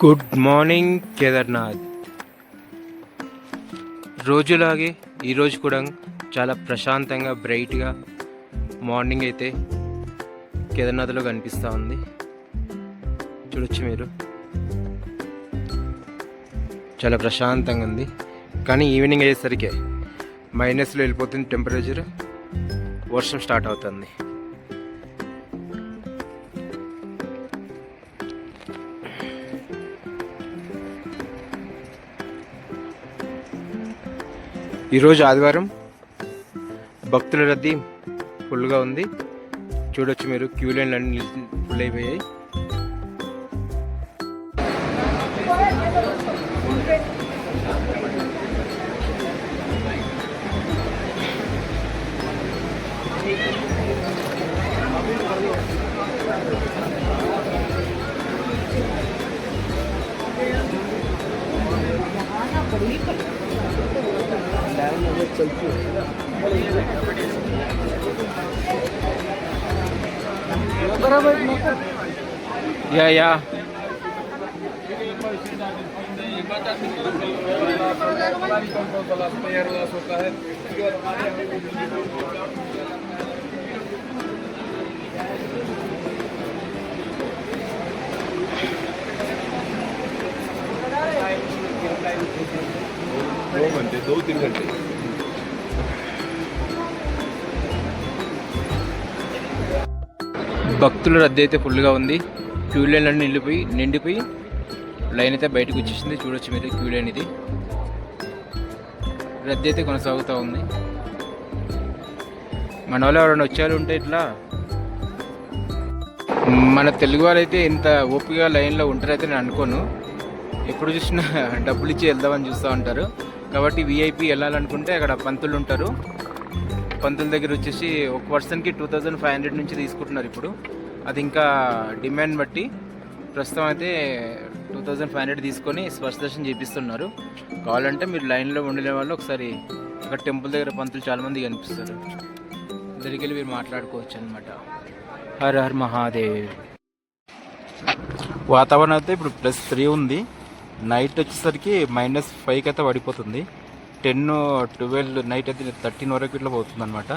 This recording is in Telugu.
Good morning Kedarnath. రోజులాగే ఈరోజు కూడా చాలా ప్రశాంతంగా బ్రైట్గా మార్నింగ్ అయితే కేదార్నాథ్లో కనిపిస్తూ ఉంది. చూడొచ్చు మీరు, చాలా ప్రశాంతంగా ఉంది. కానీ ఈవినింగ్ అయ్యేసరికి మైనస్లో వెళ్ళిపోతుంది టెంపరేచర్, వర్షం స్టార్ట్ అవుతుంది. ఈరోజు ఆదివారం, భక్తుల రద్దీ ఫుల్గా ఉంది. చూడొచ్చు మీరు, క్యూ లైన్లు అన్నీ ఫుల్ అయిపోయాయి. या दो तीन घंटे భక్తుల రద్దీ అయితే ఫుల్గా ఉంది. క్యూ లైన్ అన్నీ నిండిపోయి లైన్ అయితే బయటకు వచ్చేసింది. చూడొచ్చు మీరు, క్యూ లైన్ ఇది. రద్దీ అయితే కొనసాగుతూ ఉంది. మన వాళ్ళు ఎవరైనా వచ్చేవాళ్ళు ఉంటే ఇట్లా, మన తెలుగు వాళ్ళు అయితే ఇంత ఓపికగా లైన్లో ఉంటారైతే నేను అనుకోను. ఎప్పుడు చూసినా డబ్బులు ఇచ్చి వెళ్దామని చూస్తూ ఉంటారు. కాబట్టి వీఐపీ వెళ్ళాలనుకుంటే అక్కడ పంతులు ఉంటారు. పంతుల దగ్గర వచ్చేసి ఒక పర్సన్కి 2500 నుంచి తీసుకుంటున్నారు ఇప్పుడు. అది ఇంకా డిమాండ్ బట్టి ప్రస్తుతం అయితే 2500 తీసుకొని స్పర్శ దర్శనం చేపిస్తున్నారు. కావాలంటే మీరు లైన్లో ఉండే వాళ్ళు ఒకసారి అక్కడ టెంపుల్ దగ్గర పంతులు చాలామంది కనిపిస్తారు, దగ్గరికి వెళ్ళి మీరు మాట్లాడుకోవచ్చు అనమాట. Her her Mahadev. వాతావరణం అయితే ఇప్పుడు +3 ఉంది. నైట్ వచ్చేసరికి -5 అయితే పడిపోతుంది. 10, 12 నైట్ అయితే 13 వరకు ఇట్లా పోతుంది అనమాట.